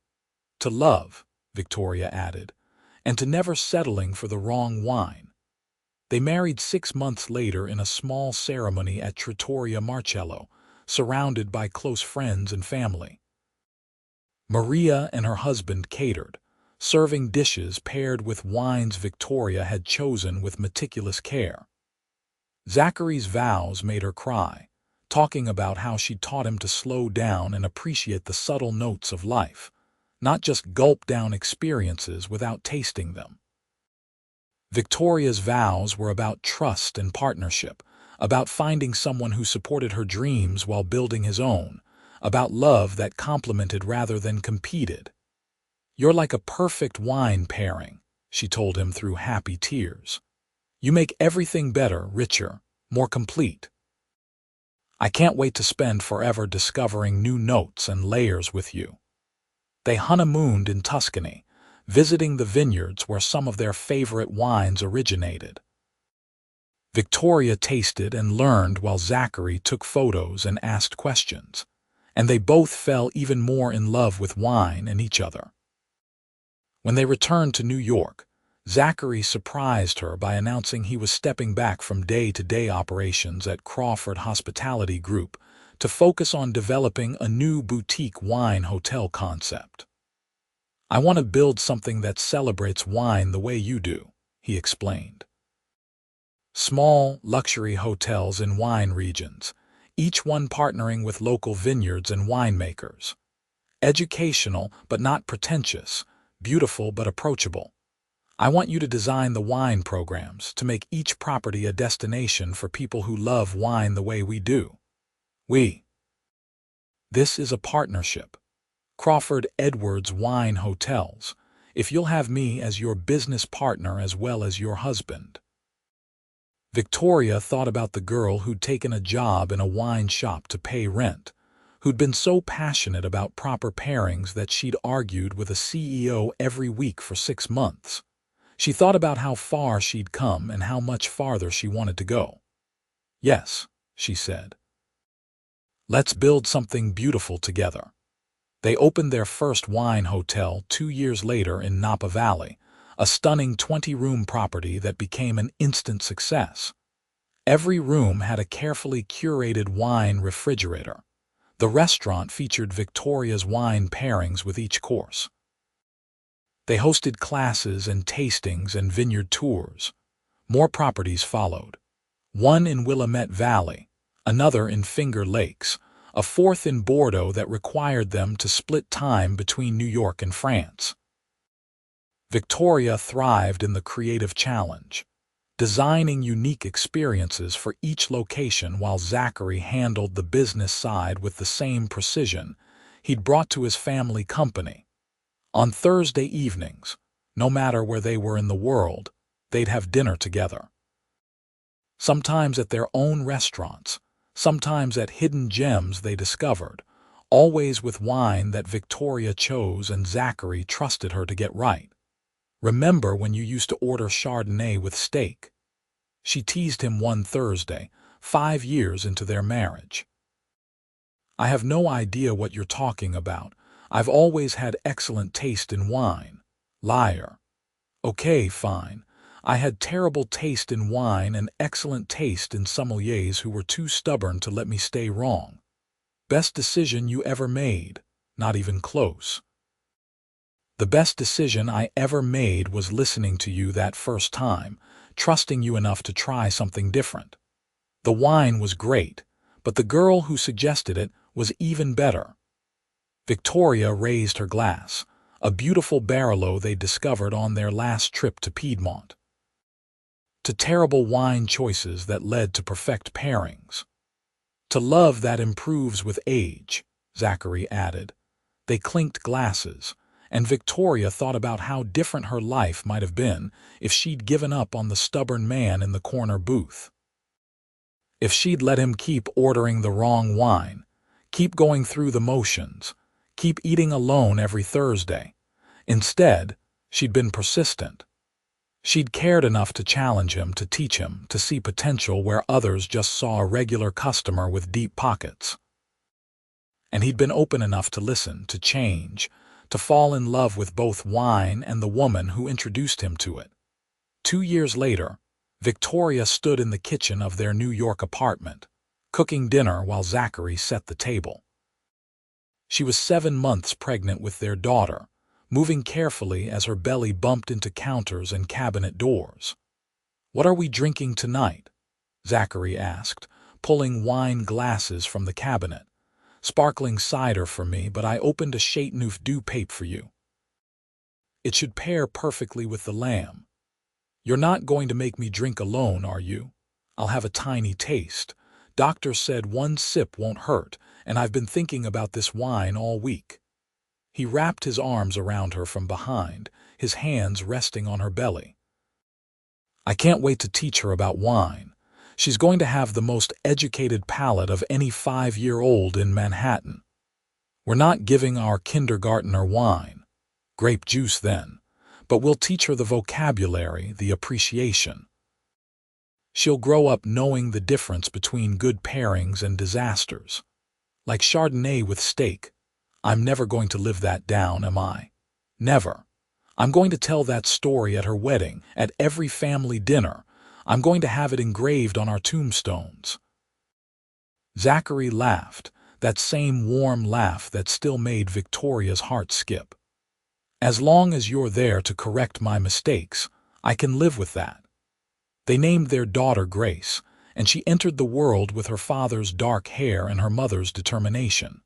To love," Victoria added, "and to never settling for the wrong wine." They married 6 months later in a small ceremony at Trattoria Marcello, surrounded by close friends and family. Maria and her husband catered, serving dishes paired with wines Victoria had chosen with meticulous care. Zachary's vows made her cry, talking about how she taught him to slow down and appreciate the subtle notes of life, not just gulp down experiences without tasting them. Victoria's vows were about trust and partnership, about finding someone who supported her dreams while building his own, about love that complemented rather than competed. "You're like a perfect wine pairing," she told him through happy tears. "You make everything better, richer, more complete. I can't wait to spend forever discovering new notes and layers with you." They honeymooned in Tuscany, visiting the vineyards where some of their favorite wines originated. Victoria tasted and learned while Zachary took photos and asked questions, and they both fell even more in love with wine and each other. When they returned to New York, Zachary surprised her by announcing he was stepping back from day-to-day operations at Crawford Hospitality Group to focus on developing a new boutique wine hotel concept. "I want to build something that celebrates wine the way you do," he explained. Small, luxury hotels in wine regions, each one partnering with local vineyards and winemakers. Educational but not pretentious, beautiful but approachable. "I want you to design the wine programs to make each property a destination for people who love wine the way we do. This is a partnership. Crawford Edwards Wine Hotels, if you'll have me as your business partner as well as your husband." Victoria thought about the girl who'd taken a job in a wine shop to pay rent, who'd been so passionate about proper pairings that she'd argued with a CEO every week for 6 months. She thought about how far she'd come and how much farther she wanted to go. "Yes," she said. "Let's build something beautiful together." They opened their first wine hotel 2 years later in Napa Valley, a stunning 20-room property that became an instant success. Every room had a carefully curated wine refrigerator. The restaurant featured Victoria's wine pairings with each course. They hosted classes and tastings and vineyard tours. More properties followed. One in Willamette Valley, another in Finger Lakes, a fourth in Bordeaux that required them to split time between New York and France. Victoria thrived in the creative challenge, designing unique experiences for each location while Zachary handled the business side with the same precision he'd brought to his family company. On Thursday evenings, no matter where they were in the world, they'd have dinner together. Sometimes at their own restaurants, sometimes at hidden gems they discovered, always with wine that Victoria chose and Zachary trusted her to get right. "Remember when you used to order Chardonnay with steak?" she teased him one Thursday, 5 years into their marriage. "I have no idea what you're talking about. I've always had excellent taste in wine." "Liar." "Okay, fine. I had terrible taste in wine and excellent taste in sommeliers who were too stubborn to let me stay wrong. Best decision you ever made? Not even close. The best decision I ever made was listening to you that first time, trusting you enough to try something different. The wine was great, but the girl who suggested it was even better." Victoria raised her glass, a beautiful Barolo they discovered on their last trip to Piedmont. "To terrible wine choices that led to perfect pairings. To love that improves with age," Zachary added. They clinked glasses, and Victoria thought about how different her life might have been if she'd given up on the stubborn man in the corner booth. If she'd let him keep ordering the wrong wine, keep going through the motions, keep eating alone every Thursday. Instead, she'd been persistent. She'd cared enough to challenge him, to teach him, to see potential where others just saw a regular customer with deep pockets. And he'd been open enough to listen, to change, to fall in love with both wine and the woman who introduced him to it. 2 years later, Victoria stood in the kitchen of their New York apartment, cooking dinner while Zachary set the table. She was 7 months pregnant with their daughter, moving carefully as her belly bumped into counters and cabinet doors. "What are we drinking tonight?" Zachary asked, pulling wine glasses from the cabinet. Sparkling cider for me, but I opened a Chateauneuf du Pape for you. It should pair perfectly with the lamb. You're not going to make me drink alone, are you? I'll have a tiny taste. Doctor said one sip won't hurt, and I've been thinking about this wine all week. He wrapped his arms around her from behind, his hands resting on her belly. I can't wait to teach her about wine. She's going to have the most educated palate of any 5-year-old in Manhattan. We're not giving our kindergartner wine. Grape juice then. But we'll teach her the vocabulary, the appreciation. She'll grow up knowing the difference between good pairings and disasters. Like Chardonnay with steak. I'm never going to live that down, am I? Never. I'm going to tell that story at her wedding, at every family dinner. I'm going to have it engraved on our tombstones. Zachary laughed, that same warm laugh that still made Victoria's heart skip. As long as you're there to correct my mistakes, I can live with that. They named their daughter Grace, and she entered the world with her father's dark hair and her mother's determination.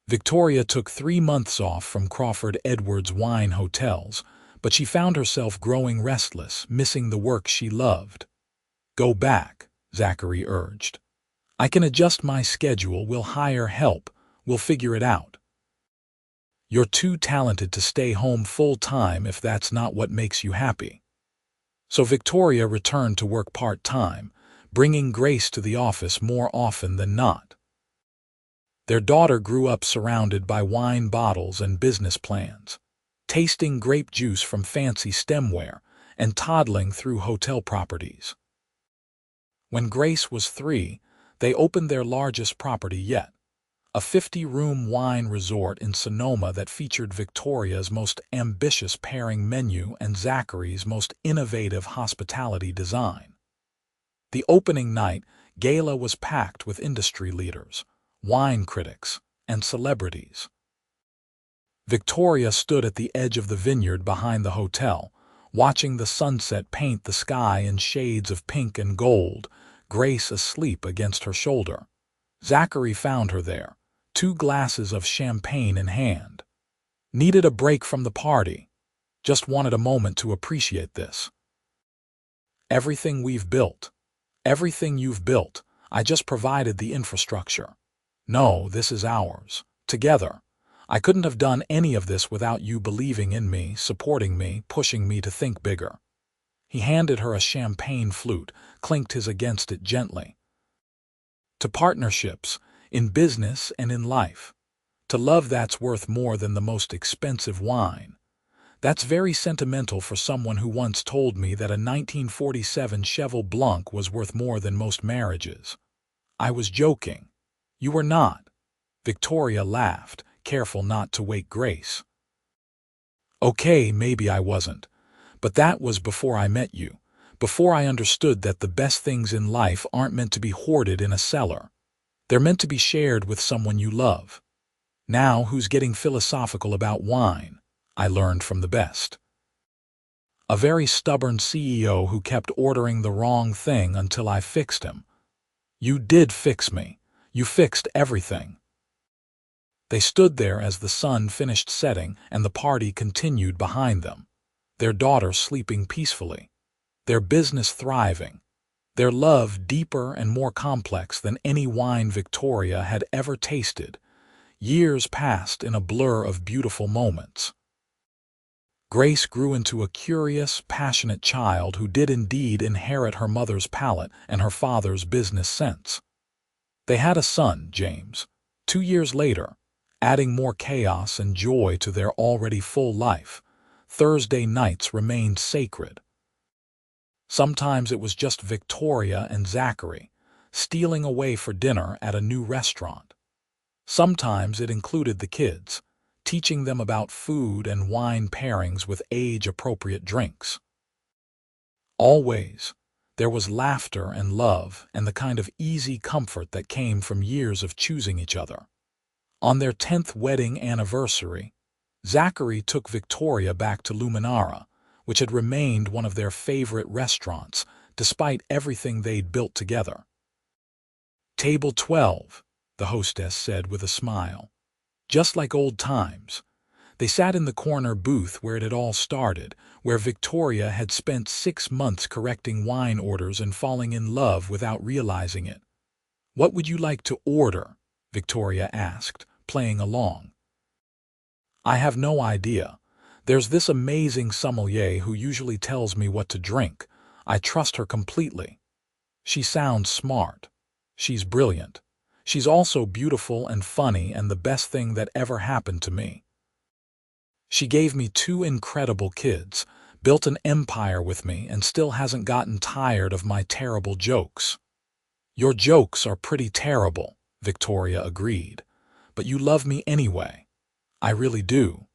Victoria took 3 months off from Crawford Edwards wine hotels, but she found herself growing restless, missing the work she loved. Go back, Zachary urged. I can adjust my schedule, we'll hire help, we'll figure it out. You're too talented to stay home full-time if that's not what makes you happy. So Victoria returned to work part-time, bringing Grace to the office more often than not. Their daughter grew up surrounded by wine bottles and business plans, tasting grape juice from fancy stemware and toddling through hotel properties. When Grace was 3, they opened their largest property yet, a 50-room wine resort in Sonoma that featured Victoria's most ambitious pairing menu and Zachary's most innovative hospitality design. The opening night gala was packed with industry leaders, wine critics, and celebrities. Victoria stood at the edge of the vineyard behind the hotel, watching the sunset paint the sky in shades of pink and gold, Grace asleep against her shoulder. Zachary found her there, 2 glasses of champagne in hand. Needed a break from the party. Just wanted a moment to appreciate this. Everything we've built. Everything you've built. I just provided the infrastructure. No, this is ours. Together. I couldn't have done any of this without you believing in me, supporting me, pushing me to think bigger. He handed her a champagne flute, clinked his against it gently. To partnerships, in business and in life. To love that's worth more than the most expensive wine. That's very sentimental for someone who once told me that a 1947 Cheval Blanc was worth more than most marriages. I was joking. You were not. Victoria laughed, careful not to wake Grace. Okay, maybe I wasn't. But that was before I met you. Before I understood that the best things in life aren't meant to be hoarded in a cellar. They're meant to be shared with someone you love. Now, who's getting philosophical about wine? I learned from the best. A very stubborn CEO who kept ordering the wrong thing until I fixed him. You did fix me. You fixed everything. They stood there as the sun finished setting and the party continued behind them. Their daughter sleeping peacefully. Their business thriving. Their love deeper and more complex than any wine Victoria had ever tasted. Years passed in a blur of beautiful moments. Grace grew into a curious, passionate child who did indeed inherit her mother's palate and her father's business sense. They had a son, James, 2 years later, adding more chaos and joy to their already full life. Thursday nights remained sacred. Sometimes it was just Victoria and Zachary, stealing away for dinner at a new restaurant. Sometimes it included the kids, teaching them about food and wine pairings with age-appropriate drinks. Always, there was laughter and love and the kind of easy comfort that came from years of choosing each other. On their 10th wedding anniversary, Zachary took Victoria back to Luminara, which had remained one of their favorite restaurants, despite everything they'd built together. Table 12, the hostess said with a smile. Just like old times. They sat in the corner booth where it had all started, where Victoria had spent 6 months correcting wine orders and falling in love without realizing it. "What would you like to order?" Victoria asked, playing along. "I have no idea. There's this amazing sommelier who usually tells me what to drink. I trust her completely. She sounds smart. She's brilliant. She's also beautiful and funny and the best thing that ever happened to me. She gave me 2 incredible kids, built an empire with me, and still hasn't gotten tired of my terrible jokes." "Your jokes are pretty terrible," Victoria agreed. "But you love me anyway. I really do.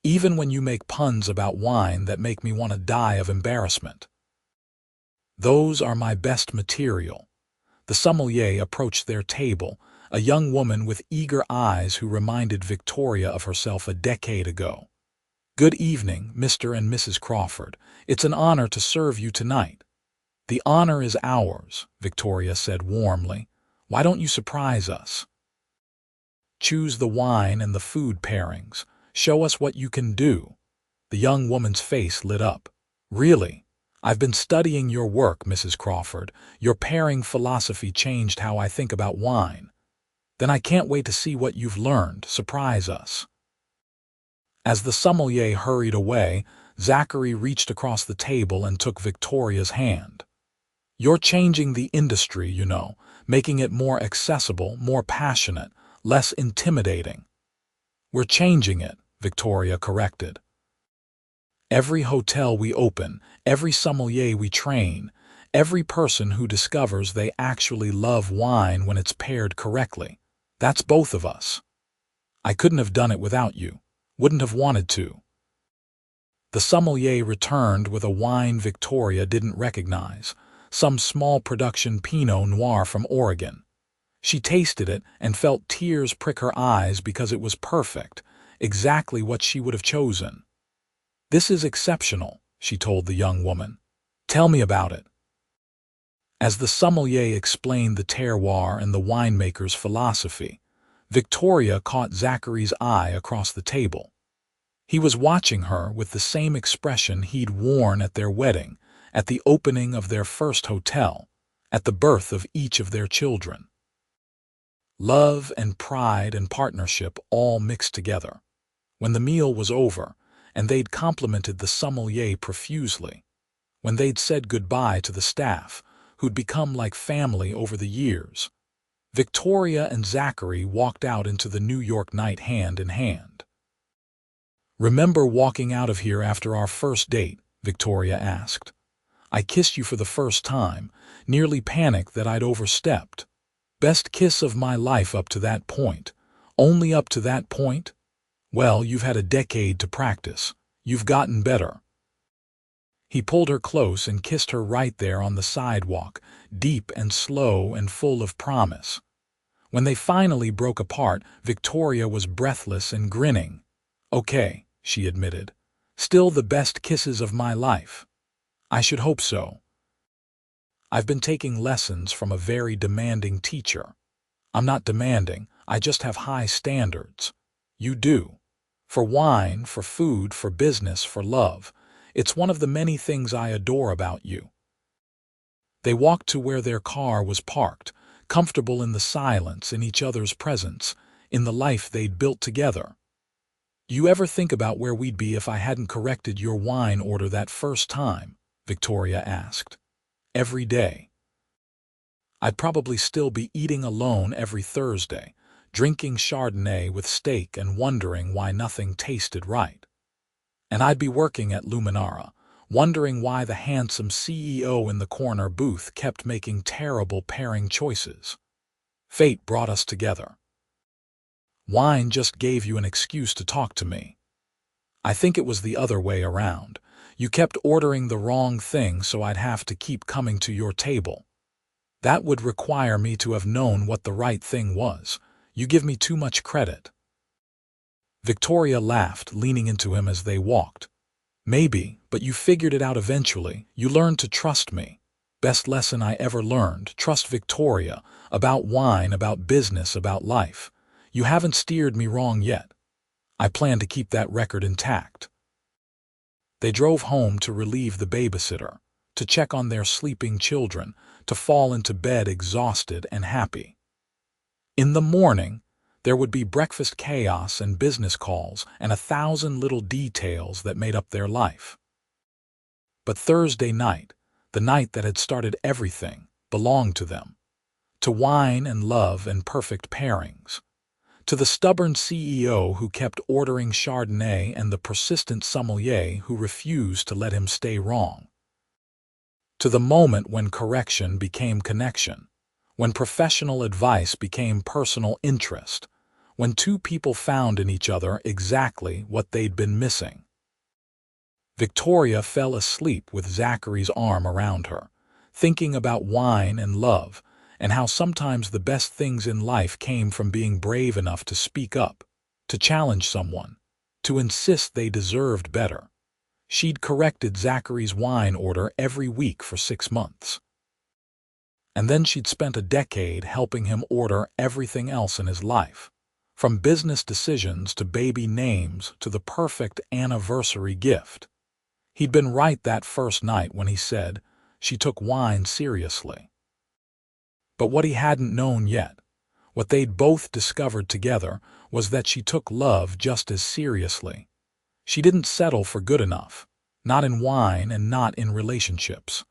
Even when you make puns about wine that make me want to die of embarrassment." "Those are my best material." The sommelier approached their table, a young woman with eager eyes who reminded Victoria of herself a decade ago. "Good evening, Mr. and Mrs. Crawford. It's an honor to serve you tonight." "The honor is ours," Victoria said warmly. "Why don't you surprise us? Choose the wine and the food pairings. Show us what you can do." The young woman's face lit up. "Really? I've been studying your work, Mrs. Crawford. Your pairing philosophy changed how I think about wine. Then I can't wait to see what you've learned. Surprise us." As the sommelier hurried away, Zachary reached across the table and took Victoria's hand. "You're changing the industry, you know, making it more accessible, more passionate, less intimidating." "We're changing it," Victoria corrected. "Every hotel we open, every sommelier we train, every person who discovers they actually love wine when it's paired correctly. That's both of us. I couldn't have done it without you. Wouldn't have wanted to." The sommelier returned with a wine Victoria didn't recognize, some small production Pinot Noir from Oregon. She tasted it and felt tears prick her eyes because it was perfect, exactly what she would have chosen. "This is exceptional," she told the young woman. "Tell me about it." As the sommelier explained the terroir and the winemaker's philosophy, Victoria caught Zachary's eye across the table. He was watching her with the same expression he'd worn at their wedding, at the opening of their first hotel, at the birth of each of their children. Love and pride and partnership all mixed together. When the meal was over, and they'd complimented the sommelier profusely, when they'd said goodbye to the staff, who'd become like family over the years, Victoria and Zachary walked out into the New York night hand in hand. "Remember walking out of here after our first date?" Victoria asked. "I kissed you for the first time, nearly panicked that I'd overstepped. Best kiss of my life up to that point. Only up to that point? Well, you've had a decade to practice. You've gotten better." He pulled her close and kissed her right there on the sidewalk, deep and slow and full of promise. When they finally broke apart, Victoria was breathless and grinning. "Okay," she admitted. "Still the best kisses of my life." "I should hope so. I've been taking lessons from a very demanding teacher." "I'm not demanding, I just have high standards." "You do. For wine, for food, for business, for love. It's one of the many things I adore about you." They walked to where their car was parked, comfortable in the silence, in each other's presence, in the life they'd built together. "You ever think about where we'd be if I hadn't corrected your wine order that first time?" Victoria asked. "Every day. I'd probably still be eating alone every Thursday, drinking Chardonnay with steak and wondering why nothing tasted right. And I'd be working at Luminara, wondering why the handsome CEO in the corner booth kept making terrible pairing choices. Fate brought us together. Wine just gave you an excuse to talk to me. I think it was the other way around. You kept ordering the wrong thing, so I'd have to keep coming to your table. That would require me to have known what the right thing was. You give me too much credit." Victoria laughed, leaning into him as they walked. "Maybe, but you figured it out eventually. You learned to trust me. Best lesson I ever learned. Trust Victoria. About wine, about business, about life. You haven't steered me wrong yet. I plan to keep that record intact. They drove home to relieve the babysitter, to check on their sleeping children, to fall into bed exhausted and happy. In the morning, there would be breakfast chaos and business calls and 1,000 little details that made up their life. But Thursday night, the night that had started everything, belonged to them. To wine and love and perfect pairings. To the stubborn CEO who kept ordering Chardonnay and the persistent sommelier who refused to let him stay wrong. To the moment when correction became connection, when professional advice became personal interest, when two people found in each other exactly what they'd been missing. Victoria fell asleep with Zachary's arm around her, thinking about wine and love, and how sometimes the best things in life came from being brave enough to speak up, to challenge someone, to insist they deserved better. She'd corrected Zachary's wine order every week for 6 months. And then she'd spent a decade helping him order everything else in his life, from business decisions to baby names to the perfect anniversary gift. He'd been right that first night when he said she took wine seriously. But what he hadn't known yet, what they'd both discovered together, was that she took love just as seriously. She didn't settle for good enough, not in wine and not in relationships.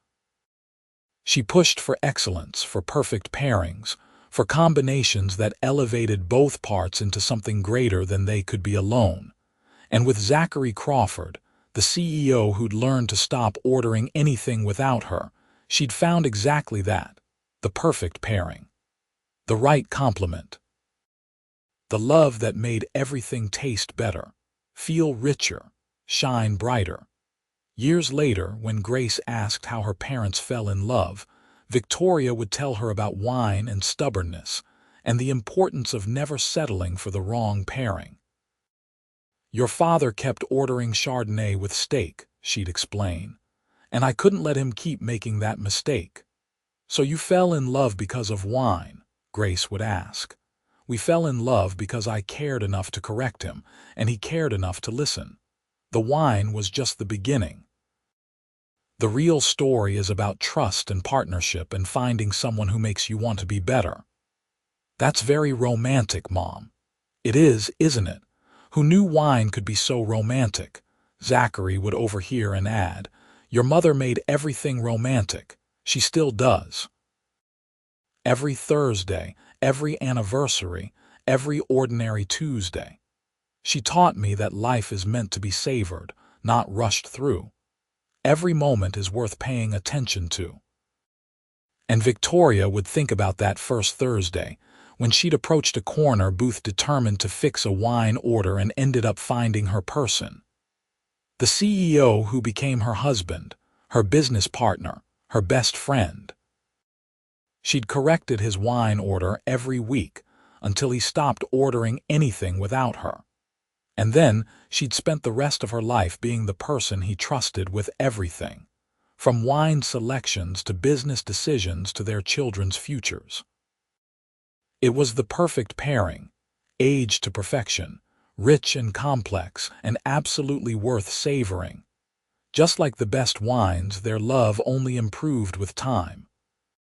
She pushed for excellence, for perfect pairings, for combinations that elevated both parts into something greater than they could be alone. And with Zachary Crawford, the CEO who'd learned to stop ordering anything without her, she'd found exactly that. The perfect pairing. The right complement. The love that made everything taste better, feel richer, shine brighter. Years later, when Grace asked how her parents fell in love, Victoria would tell her about wine and stubbornness, and the importance of never settling for the wrong pairing. Your father kept ordering Chardonnay with steak, she'd explain, and I couldn't let him keep making that mistake. So you fell in love because of wine, Grace would ask. We fell in love because I cared enough to correct him, and he cared enough to listen. The wine was just the beginning. The real story is about trust and partnership and finding someone who makes you want to be better. That's very romantic, Mom. It is, isn't it? Who knew wine could be so romantic? Zachary would overhear and add, Your mother made everything romantic. She still does. Every Thursday, every anniversary, every ordinary Tuesday. She taught me that life is meant to be savored, not rushed through. Every moment is worth paying attention to. And Victoria would think about that first Thursday, when she'd approached a corner booth determined to fix a wine order and ended up finding her person. The CEO who became her husband, her business partner, her best friend. She'd corrected his wine order every week until he stopped ordering anything without her. And then she'd spent the rest of her life being the person he trusted with everything, from wine selections to business decisions to their children's futures. It was the perfect pairing, aged to perfection, rich and complex, and absolutely worth savoring. Just like the best wines, their love only improved with time,